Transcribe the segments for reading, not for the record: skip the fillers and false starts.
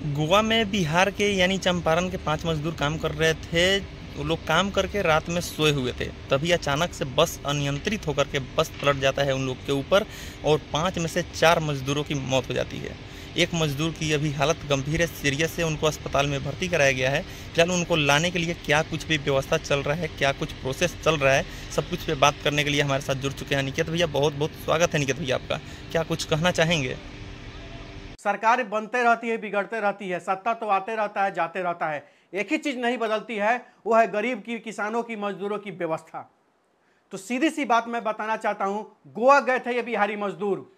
गोवा में बिहार के यानी चंपारण के 5 मजदूर काम कर रहे थे। वो लोग काम करके रात में सोए हुए थे, तभी अचानक से बस अनियंत्रित होकर के बस पलट जाता है उन लोग के ऊपर और 5 में से 4 मजदूरों की मौत हो जाती है। एक मजदूर की अभी हालत गंभीर है, सीरियस है, उनको अस्पताल में भर्ती कराया गया है। फिलहाल उनको लाने के लिए क्या कुछ भी व्यवस्था चल रहा है, क्या कुछ प्रोसेस चल रहा है, सब कुछ पे बात करने के लिए हमारे साथ जुड़ चुके हैं निकेत भैया। बहुत बहुत स्वागत है निकेत भैया आपका। क्या कुछ कहना चाहेंगे? सरकार बनते रहती है, बिगड़ते रहती है, सत्ता तो आते रहता है, जाते रहता है। एक ही चीज नहीं बदलती है, वो है गरीब की, किसानों की, मजदूरों की व्यवस्था। तो सीधी सी बात मैं बताना चाहता हूं, गोवा गए थे ये बिहारी मजदूर।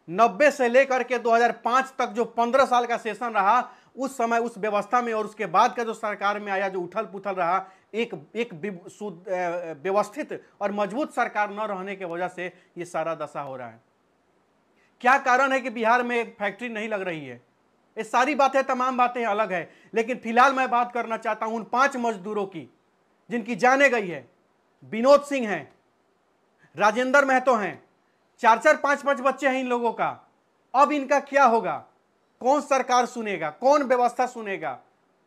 90 से लेकर के 2005 तक जो 15 साल का सेशन रहा, उस समय उस व्यवस्था में और उसके बाद का जो सरकार में आया, जो उथल पुथल रहा, एक व्यवस्थित और मजबूत सरकार न रहने की वजह से ये सारा दशा हो रहा है। क्या कारण है कि बिहार में एक फैक्ट्री नहीं लग रही है? ये सारी बातें, तमाम बातें अलग है, लेकिन फिलहाल मैं बात करना चाहता हूं उन 5 मजदूरों की जिनकी जाने गई है। विनोद सिंह हैं, राजेंद्र महतो हैं, 4-4, 5-5 बच्चे हैं इन लोगों का। अब इनका क्या होगा? कौन सरकार सुनेगा? कौन व्यवस्था सुनेगा?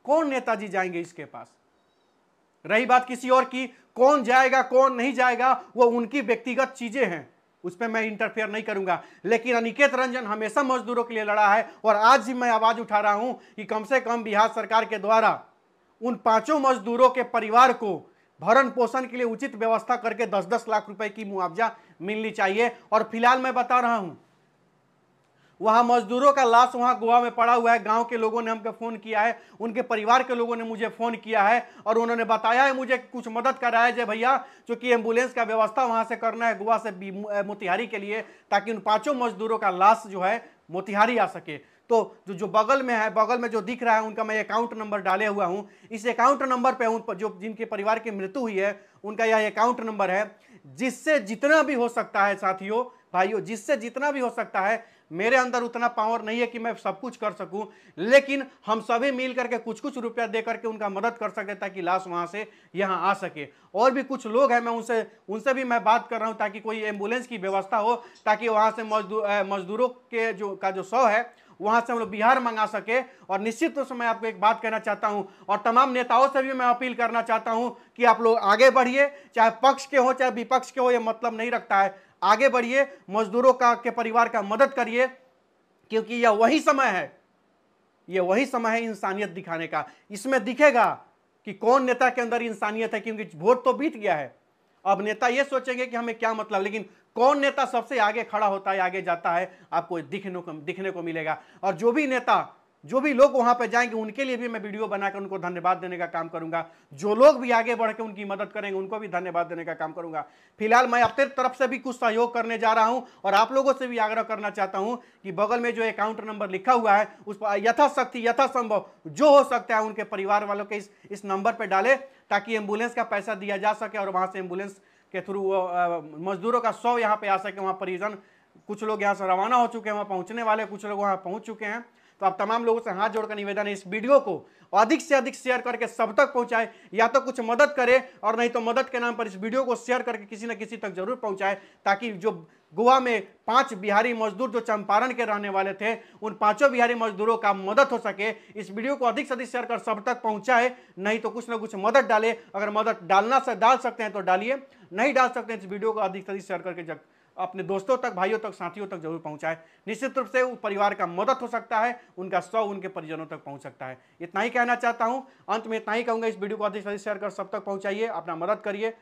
कौन नेताजी जाएंगे इसके पास? रही बात किसी और की, कौन जाएगा कौन नहीं जाएगा, वो उनकी व्यक्तिगत चीजें हैं, उस पर मैं इंटरफेयर नहीं करूंगा। लेकिन अनिकेत रंजन हमेशा मजदूरों के लिए लड़ा है और आज ही मैं आवाज उठा रहा हूं कि कम से कम बिहार सरकार के द्वारा उन 5 मजदूरों के परिवार को भरण पोषण के लिए उचित व्यवस्था करके 10-10 लाख रुपए की मुआवजा मिलनी चाहिए। और फिलहाल मैं बता रहा हूं, वहां मजदूरों का लाश वहां गोवा में पड़ा हुआ है। गांव के लोगों ने हमको फोन किया है, उनके परिवार के लोगों ने मुझे फोन किया है और उन्होंने बताया है मुझे कुछ मदद कराया जाए भैया, क्योंकि एम्बुलेंस का व्यवस्था वहां से करना है गोवा से मोतिहारी के लिए, ताकि उन 5 मजदूरों का लाश जो है मोतिहारी आ सके। तो जो बगल में है, बगल में जो दिख रहा है, उनका मैं अकाउंट नंबर डाले हुआ हूं। इस अकाउंट नंबर पे उन जो जिनके परिवार की मृत्यु हुई है, उनका यह अकाउंट नंबर है, जिससे जितना भी हो सकता है साथियों, भाइयों, जिससे जितना भी हो सकता है, मेरे अंदर उतना पावर नहीं है कि मैं सब कुछ कर सकूं, लेकिन हम सभी मिल करके कुछ कुछ रुपया दे करके उनका मदद कर सके ताकि लाश वहां से यहां आ सके। और भी कुछ लोग हैं, मैं उनसे भी मैं बात कर रहा हूं ताकि कोई एम्बुलेंस की व्यवस्था हो, ताकि वहां से मजदूरों के जो शव है वहां से हम लोग बिहार मंगा सके। और निश्चित रूप से मैं आपको एक बात कहना चाहता हूं और तमाम नेताओं से भी मैं अपील करना चाहता हूं कि आप लोग आगे बढ़िए, चाहे पक्ष के हो चाहे विपक्ष के हो, यह मतलब नहीं रखता है। आगे बढ़िए, मजदूरों के परिवार का मदद करिए, क्योंकि यह वही समय है इंसानियत दिखाने का। इसमें दिखेगा कि कौन नेता के अंदर इंसानियत है, क्योंकि वोट तो बीत गया है। अब नेता ये सोचेंगे कि हमें क्या मतलब, लेकिन कौन नेता सबसे आगे खड़ा होता है, आगे जाता है, आपको दिखने को मिलेगा। और जो भी नेता, जो भी लोग वहां पे जाएंगे, उनके लिए भी मैं वीडियो बनाकर उनको धन्यवाद देने का काम करूंगा। जो लोग भी आगे बढ़ के उनकी मदद करेंगे, उनको भी धन्यवाद देने का काम करूंगा। फिलहाल मैं अपने तरफ से भी कुछ सहयोग करने जा रहा हूं और आप लोगों से भी आग्रह करना चाहता हूं कि बगल में जो अकाउंट नंबर लिखा हुआ है, उस पर यथाशक्ति, यथासंभव जो हो सकता है उनके परिवार वालों के इस नंबर पर डाले, ताकि एम्बुलेंस का पैसा दिया जा सके और वहां से एम्बुलेंस के थ्रू मजदूरों का शव यहाँ पे आ सके। वहाँ परिजन, कुछ लोग यहाँ से रवाना हो चुके हैं, वहाँ पहुँचने वाले, कुछ लोग वहाँ पहुँच चुके हैं। तो आप तमाम लोगों से हाथ जोड़कर निवेदन है, इस वीडियो को अधिक से अधिक शेयर करके सब तक पहुंचाए। या तो कुछ मदद करे और नहीं तो मदद के नाम पर इस वीडियो को शेयर करके किसी न किसी तक जरूर पहुंचाए, ताकि जो गोवा में 5 बिहारी मजदूर जो चंपारण के रहने वाले थे, उन 5 बिहारी मजदूरों का मदद हो सके। इस वीडियो को अधिक से अधिक शेयर कर सब तक पहुंचाए, नहीं तो कुछ ना कुछ मदद डाले। अगर मदद डाल सकते हैं तो डालिए, नहीं डाल सकते हैं इस वीडियो को अधिक से अधिक शेयर करके अपने दोस्तों तक, भाइयों तक, साथियों तक जरूर पहुंचाए। निश्चित रूप से उस परिवार का मदद हो सकता है, उनका शव उनके परिजनों तक पहुंच सकता है। इतना ही कहना चाहता हूं, अंत में इतना ही कहूंगा, इस वीडियो को अधिक से अधिक शेयर कर सब तक पहुंचाइए, अपना मदद करिए।